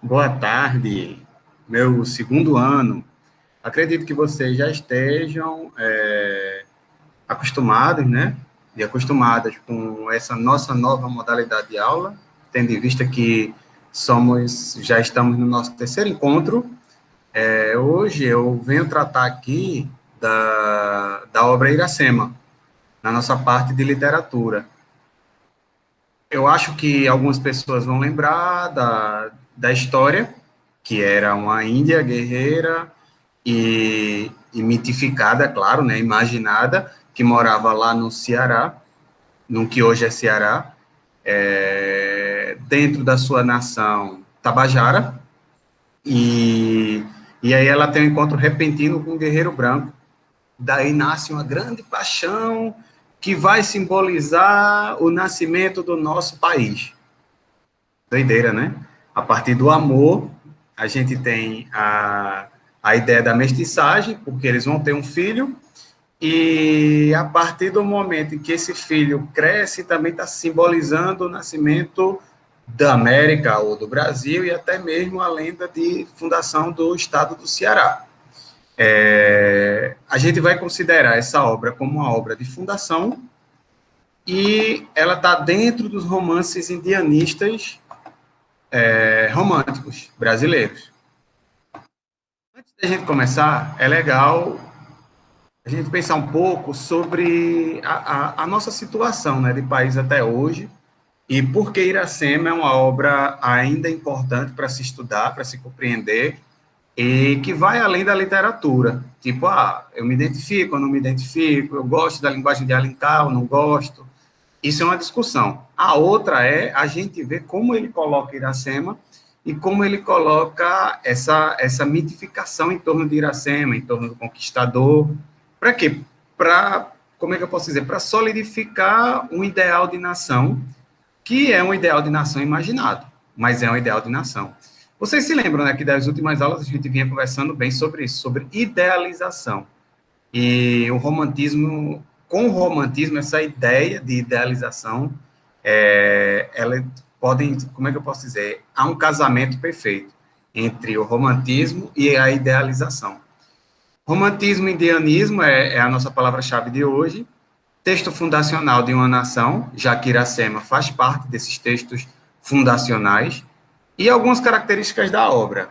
Boa tarde, meu segundo ano. Acredito que vocês já estejam acostumados, né? E acostumadas com essa nossa nova modalidade de aula, tendo em vista que já estamos no nosso terceiro encontro. Hoje eu venho tratar aqui da obra Iracema, na nossa parte de literatura. Eu acho que algumas pessoas vão lembrar da história, que era uma índia guerreira e mitificada, claro, né, imaginada, que morava lá no Ceará, no que hoje é Ceará, dentro da sua nação Tabajara, e, e aí ela tem um encontro repentino com um guerreiro branco. Daí nasce uma grande paixão que vai simbolizar o nascimento do nosso país. Doideira, né? A partir do amor, a gente tem a ideia da mestiçagem, porque eles vão ter um filho, e a partir do momento em que esse filho cresce, também está simbolizando o nascimento da América ou do Brasil, e até mesmo a lenda de fundação do estado do Ceará. A gente vai considerar essa obra como uma obra de fundação, e ela está dentro dos romances indianistas românticos brasileiros. Antes da gente começar, é legal a gente pensar um pouco sobre a nossa situação, né, de país até hoje, e por que Iracema é uma obra ainda importante para se estudar, para se compreender, e que vai além da literatura. Tipo, eu me identifico, eu não me identifico, eu gosto da linguagem de Alencar, eu não gosto. Isso é uma discussão. A outra é a gente ver como ele coloca Iracema e como ele coloca essa mitificação em torno de Iracema, em torno do conquistador. Para quê? Como é que eu posso dizer? Para solidificar um ideal de nação, que é um ideal de nação imaginado, mas é um ideal de nação. Vocês se lembram, né, que das últimas aulas a gente vinha conversando bem sobre isso, sobre idealização. E o romantismo, com o romantismo, essa ideia de idealização, ela podem, como é que eu posso dizer? Há um casamento perfeito entre o romantismo e a idealização. Romantismo e indianismo é a nossa palavra-chave de hoje. Texto fundacional de uma nação, já que Iracema faz parte desses textos fundacionais, e algumas características da obra.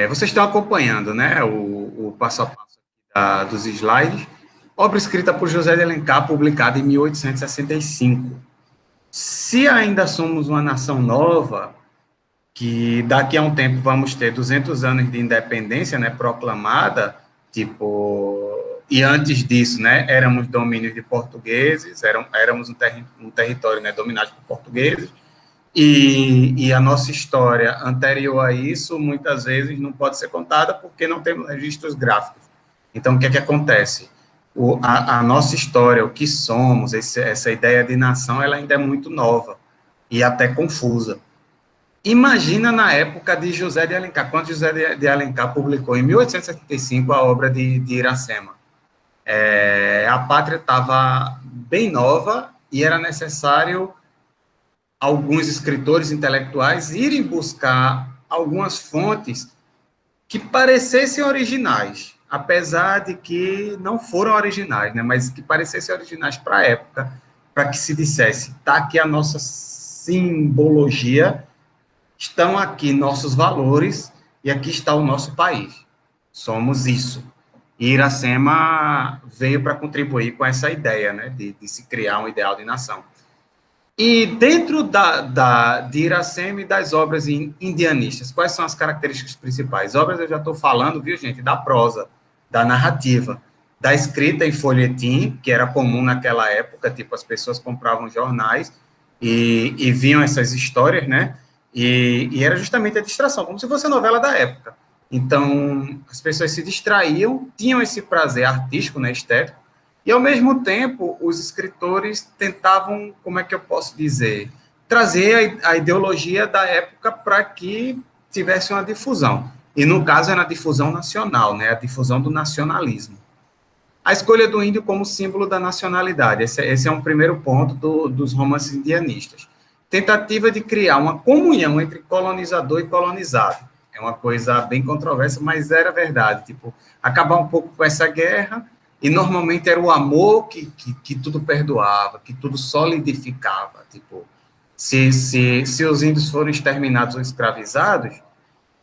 Vocês estão acompanhando, né, o passo a passo dos slides. Obra escrita por José de Alencar, publicada em 1865. Se ainda somos uma nação nova, que daqui a um tempo vamos ter 200 anos de independência, né, proclamada, tipo, e antes disso, né, éramos domínios de portugueses, éramos um território, né, dominado por portugueses, e a nossa história anterior a isso, muitas vezes, não pode ser contada porque não temos registros gráficos. Então, o que é que acontece? A nossa história, o que somos, essa ideia de nação, ela ainda é muito nova e até confusa. Imagina na época de José de Alencar, quando José de Alencar publicou em 1875 a obra de Iracema. A pátria estava bem nova e era necessário alguns escritores intelectuais irem buscar algumas fontes que parecessem originais, apesar de que não foram originais, né, mas que parecessem originais para a época, para que se dissesse, está aqui a nossa simbologia, estão aqui nossos valores e aqui está o nosso país. Somos isso. E Iracema veio para contribuir com essa ideia, né, de se criar um ideal de nação. E dentro de Iracema e das obras indianistas, quais são as características principais? Obras eu já estou falando, viu, gente, da prosa, da narrativa, da escrita em folhetim, que era comum naquela época, tipo, as pessoas compravam jornais e viam essas histórias, né? E era justamente a distração, como se fosse a novela da época. Então, as pessoas se distraíam, tinham esse prazer artístico, né, estético, e, ao mesmo tempo, os escritores tentavam, como é que eu posso dizer, trazer a ideologia da época para que tivesse uma difusão. E, no caso, era a difusão nacional, né, a difusão do nacionalismo. A escolha do índio como símbolo da nacionalidade, esse é um primeiro ponto dos romances indianistas. tentativa de criar uma comunhão entre colonizador e colonizado. É uma coisa bem controversa, mas era verdade. Tipo, acabar um pouco com essa guerra, e normalmente era o amor que tudo perdoava, que tudo solidificava. Tipo, se os índios foram exterminados ou escravizados,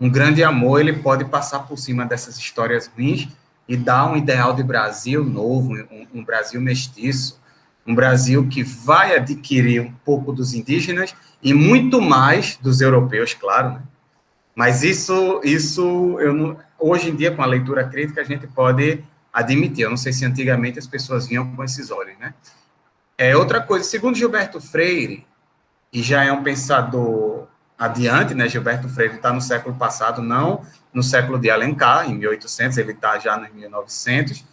um grande amor ele pode passar por cima dessas histórias ruins e dar um ideal de Brasil novo, um Brasil mestiço, um Brasil que vai adquirir um pouco dos indígenas e muito mais dos europeus, claro, né? Mas isso eu não, hoje em dia, com a leitura crítica, a gente pode admitir. Eu não sei se antigamente as pessoas vinham com esses olhos, né? Outra coisa, segundo Gilberto Freire, e já é um pensador adiante, né? Gilberto Freire está no século passado, não no século de Alencar, em 1800, ele está já nos 1900.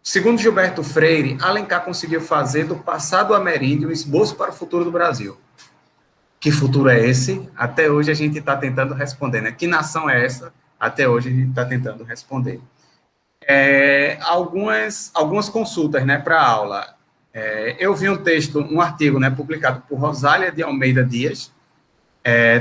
Segundo Gilberto Freire, Alencar conseguiu fazer do passado ameríndio um esboço para o futuro do Brasil. Que futuro é esse? Até hoje a gente está tentando responder, né? Que nação é essa? Até hoje a gente está tentando responder. Algumas consultas, né, para a aula. Eu vi um texto, um artigo, né, publicado por Rosália de Almeida Dias.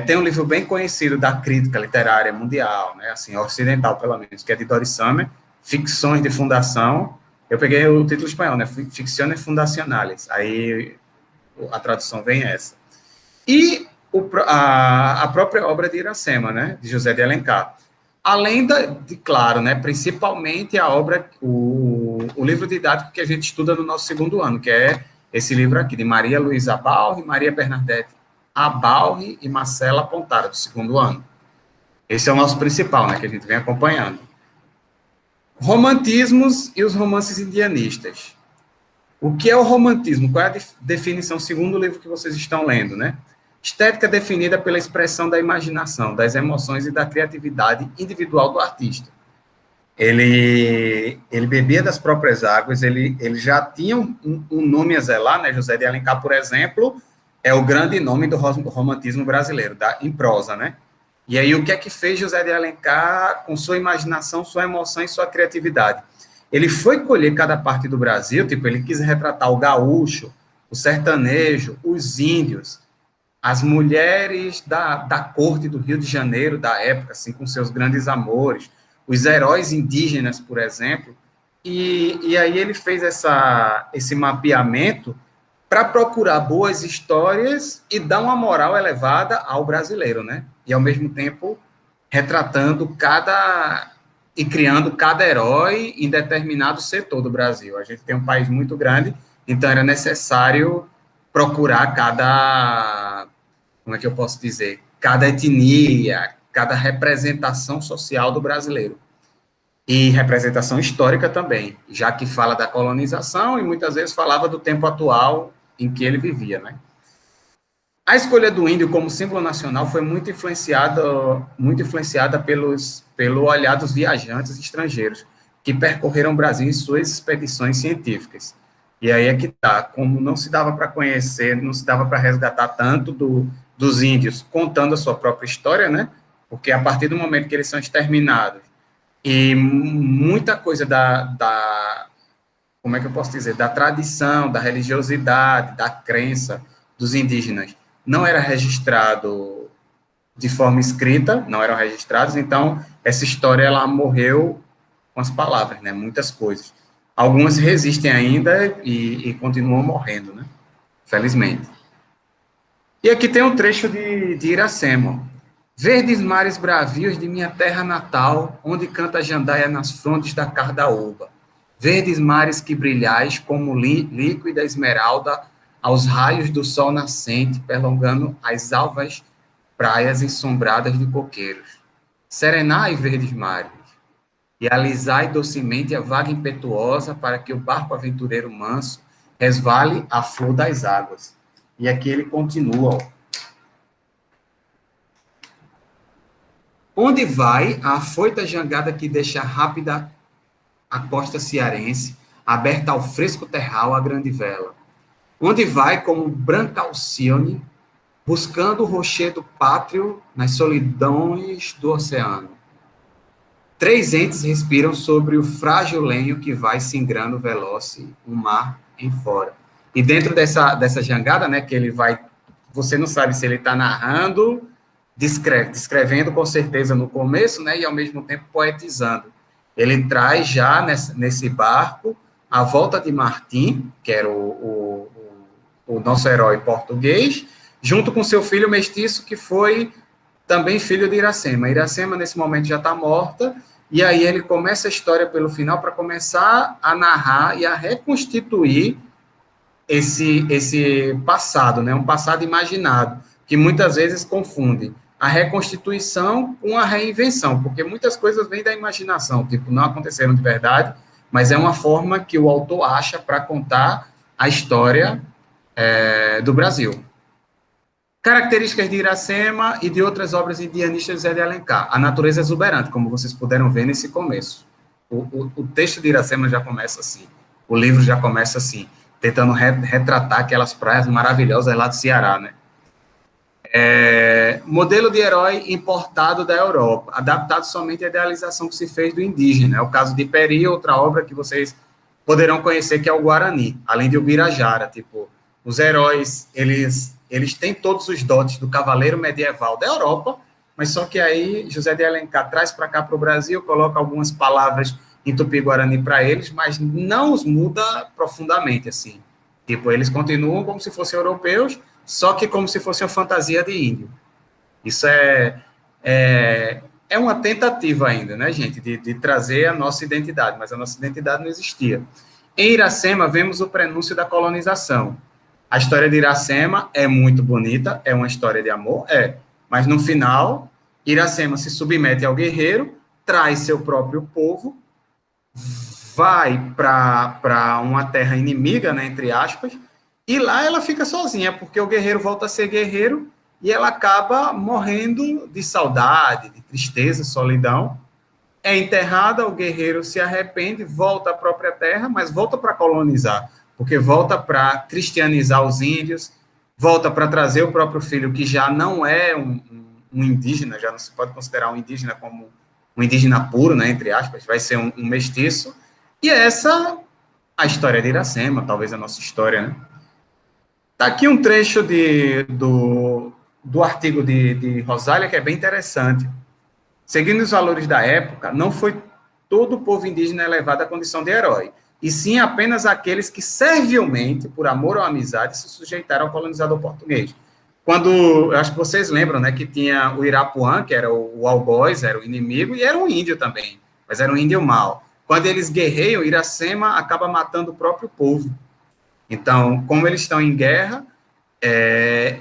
Tem um livro bem conhecido da crítica literária mundial, né, assim, ocidental pelo menos, que é de Doris Sommer, Ficções de Fundação. Eu peguei o título espanhol, né, Ficciones Fundacionales. Aí a tradução vem essa. E a própria obra de Iracema, né, de José de Alencar. Além claro, né, principalmente a obra, o livro didático que a gente estuda no nosso segundo ano, que é esse livro aqui, de Maria Luísa Abalri, Maria Bernadette Abalri e Marcela Pontara, do segundo ano. Esse é o nosso principal, né, que a gente vem acompanhando. Romantismos e os romances indianistas. O que é o romantismo? Qual é a definição segundo o livro que vocês estão lendo, né? Estética definida pela expressão da imaginação, das emoções e da criatividade individual do artista. Ele bebia das próprias águas, ele já tinha um nome a zelar, né? José de Alencar, por exemplo, é o grande nome do romantismo brasileiro, em prosa, né? E aí, o que é que fez José de Alencar com sua imaginação, sua emoção e sua criatividade? Ele foi colher cada parte do Brasil, tipo, ele quis retratar o gaúcho, o sertanejo, os índios, as mulheres da corte do Rio de Janeiro, da época, assim, com seus grandes amores, os heróis indígenas, por exemplo, e aí ele fez esse mapeamento para procurar boas histórias e dar uma moral elevada ao brasileiro, né? E, ao mesmo tempo, retratando e criando cada herói em determinado setor do Brasil. A gente tem um país muito grande, então era necessário procurar como é que eu posso dizer, cada etnia, cada representação social do brasileiro. E representação histórica também, já que fala da colonização e muitas vezes falava do tempo atual em que ele vivia, né? A escolha do índio como símbolo nacional foi muito influenciada pelo olhar dos viajantes estrangeiros que percorreram o Brasil em suas expedições científicas. E aí é que tá, como não se dava para conhecer, não se dava para resgatar tanto dos índios contando a sua própria história, né? Porque a partir do momento que eles são exterminados e muita coisa como é que eu posso dizer, da tradição, da religiosidade, da crença dos indígenas não era registrado de forma escrita, não eram registrados, então essa história ela morreu com as palavras, né? Muitas coisas. Algumas resistem ainda e continuam morrendo, né? Felizmente. E aqui tem um trecho de Iracema. Verdes mares bravios de minha terra natal, onde canta a jandaia nas frondes da cardaúba. Verdes mares que brilhais como líquida esmeralda aos raios do sol nascente, perlongando as alvas praias ensombradas de coqueiros. Serenai, verdes mares, e alisai docemente a vaga impetuosa para que o barco aventureiro manso resvale à flor das águas. E aqui ele continua, ó. Onde vai a afoita jangada que deixa rápida a costa cearense, aberta ao fresco terral a grande vela? Onde vai como branca Alcione, buscando o rochedo pátrio nas solidões do oceano? Três entes respiram sobre o frágil lenho que vai singrando veloce o mar em fora. E dentro dessa jangada, né, que ele vai você não sabe se ele está narrando, descrevendo com certeza no começo, né, e ao mesmo tempo poetizando. Ele traz já nesse barco a volta de Martim, que era o nosso herói português, junto com seu filho mestiço, que foi também filho de Iracema. Iracema, nesse momento, já está morta, e aí ele começa a história pelo final para começar a narrar e a reconstituir esse passado, né? Um passado imaginado, que muitas vezes confunde a reconstituição com a reinvenção, porque muitas coisas vêm da imaginação, tipo, não aconteceram de verdade, mas é uma forma que o autor acha para contar a história do Brasil. Características de Iracema e de outras obras indianistas de José de Alencar. A natureza exuberante, como vocês puderam ver nesse começo. O texto de Iracema já começa assim, o livro já começa assim, tentando retratar aquelas praias maravilhosas lá do Ceará, né? Modelo de herói importado da Europa, adaptado somente à idealização que se fez do indígena. É o caso de Peri, outra obra que vocês poderão conhecer, que é o Guarani, além de Ubirajara. Tipo, os heróis, eles têm todos os dotes do cavaleiro medieval da Europa, mas só que aí José de Alencar traz para cá, para o Brasil, coloca algumas palavras em Tupi-Guarani para eles, mas não os muda profundamente, assim. Tipo, eles continuam como se fossem europeus, só que como se fosse uma fantasia de índio. Isso é uma tentativa ainda, né, gente, de trazer a nossa identidade, mas a nossa identidade não existia. Em Iracema, vemos o prenúncio da colonização. A história de Iracema é muito bonita, é uma história de amor, mas no final, Iracema se submete ao guerreiro, traz seu próprio povo, vai para uma terra inimiga, né, entre aspas, e lá ela fica sozinha, porque o guerreiro volta a ser guerreiro e ela acaba morrendo de saudade, de tristeza, solidão. É enterrada, o guerreiro se arrepende, volta à própria terra, mas volta para colonizar, porque volta para cristianizar os índios, volta para trazer o próprio filho, que já não é um indígena, já não se pode considerar um indígena como um indígena puro, né, entre aspas, vai ser um mestiço, e essa a história de Iracema, talvez a nossa história, né? Está aqui um trecho do artigo de Rosália, que é bem interessante. Seguindo os valores da época, não foi todo o povo indígena elevado à condição de herói, e sim apenas aqueles que servilmente, por amor ou amizade, se sujeitaram ao colonizador português. Quando, eu acho que vocês lembram, né, que tinha o Irapuã, que era o algoz, era o inimigo, e era um índio também, mas era um índio mau. Quando eles guerreiam, Iracema acaba matando o próprio povo. Então, como eles estão em guerra,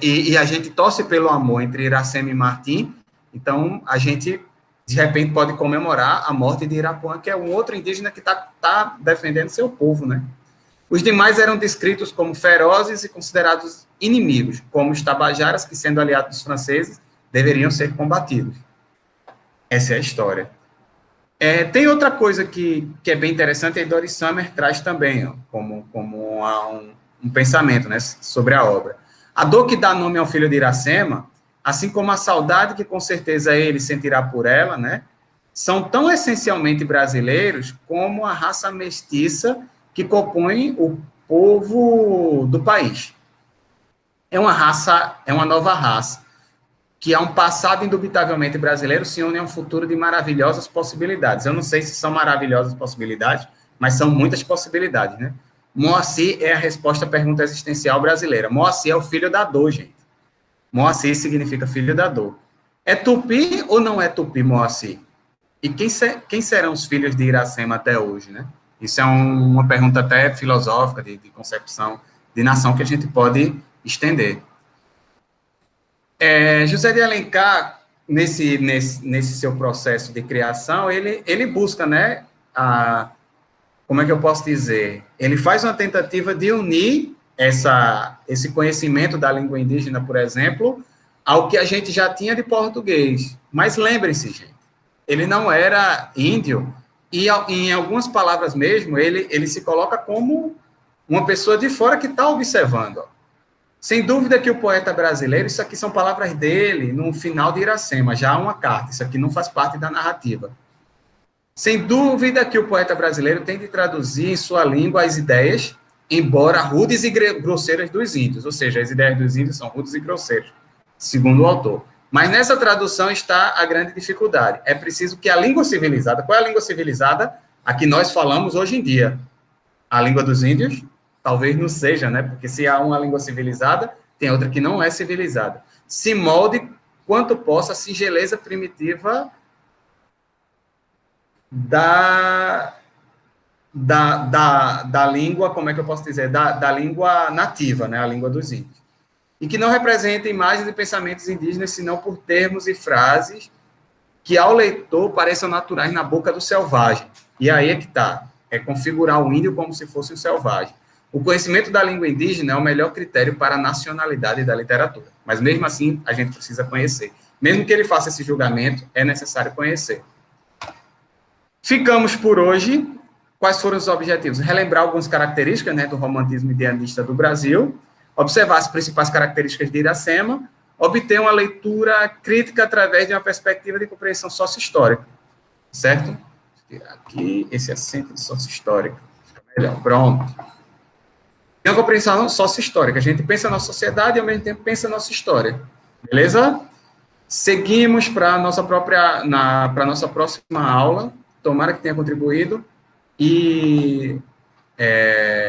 e a gente torce pelo amor entre Iracema e Martim, então a gente, de repente, pode comemorar a morte de Irapuã, que é um outro indígena que está defendendo seu povo, né? Os demais eram descritos como ferozes e considerados inimigos, como os tabajaras, que, sendo aliados dos franceses, deveriam ser combatidos. Essa é a história. Tem outra coisa que é bem interessante, e Doris Sommer traz também, ó, como um pensamento, né, sobre a obra. A dor que dá nome ao filho de Iracema, assim como a saudade que com certeza ele sentirá por ela, né, são tão essencialmente brasileiros como a raça mestiça que compõe o povo do país. É uma nova raça, que há um passado indubitavelmente brasileiro, se une a um futuro de maravilhosas possibilidades. Eu não sei se são maravilhosas possibilidades, mas são muitas possibilidades, né? Moacir é a resposta à pergunta existencial brasileira. Moacir é o filho da dor, gente. Moacir significa filho da dor. É tupi ou não é tupi, Moacir? E quem serão os filhos de Iracema até hoje, né? Isso é uma pergunta até filosófica, de concepção de nação, que a gente pode estender. José de Alencar, nesse seu processo de criação, ele busca, né, como é que eu posso dizer? Ele faz uma tentativa de unir esse conhecimento da língua indígena, por exemplo, ao que a gente já tinha de português. Mas lembrem-se, gente, ele não era índio, e em algumas palavras mesmo, ele se coloca como uma pessoa de fora que está observando, ó. Sem dúvida que o poeta brasileiro, isso aqui são palavras dele, no final de Iracema, já há uma carta, isso aqui não faz parte da narrativa. Sem dúvida que o poeta brasileiro tem de traduzir em sua língua as ideias embora rudes e grosseiras dos índios, ou seja, as ideias dos índios são rudes e grosseiras, segundo o autor. Mas nessa tradução está a grande dificuldade. É preciso que a língua civilizada, qual é a língua civilizada? A que nós falamos hoje em dia. A língua dos índios? Talvez não seja, né? Porque se há uma língua civilizada, tem outra que não é civilizada. Se molde quanto possa a singeleza primitiva da língua, como é que eu posso dizer? Da língua nativa, né? A língua dos índios. E que não representa imagens e pensamentos indígenas, senão por termos e frases que ao leitor pareçam naturais na boca do selvagem. E aí é que está, é configurar o índio como se fosse um selvagem. O conhecimento da língua indígena é o melhor critério para a nacionalidade da literatura, mas mesmo assim a gente precisa conhecer. Mesmo que ele faça esse julgamento, é necessário conhecer. Ficamos por hoje. Quais foram os objetivos? Relembrar algumas características, né, do romantismo idealista do Brasil, observar as principais características de Iracema, obter uma leitura crítica através de uma perspectiva de compreensão sócio-histórica, certo? Aqui, esse acento de sócio-histórica, fica melhor, pronto. Tem uma compreensão sócio-histórica, a gente pensa na sociedade e, ao mesmo tempo, pensa na nossa história, beleza? Seguimos para a nossa próxima aula, tomara que tenha contribuído, e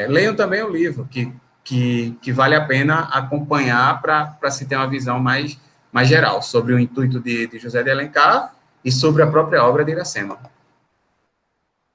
leiam também o livro, que vale a pena acompanhar para se ter uma visão mais geral sobre o intuito de José de Alencar e sobre a própria obra de Iracema.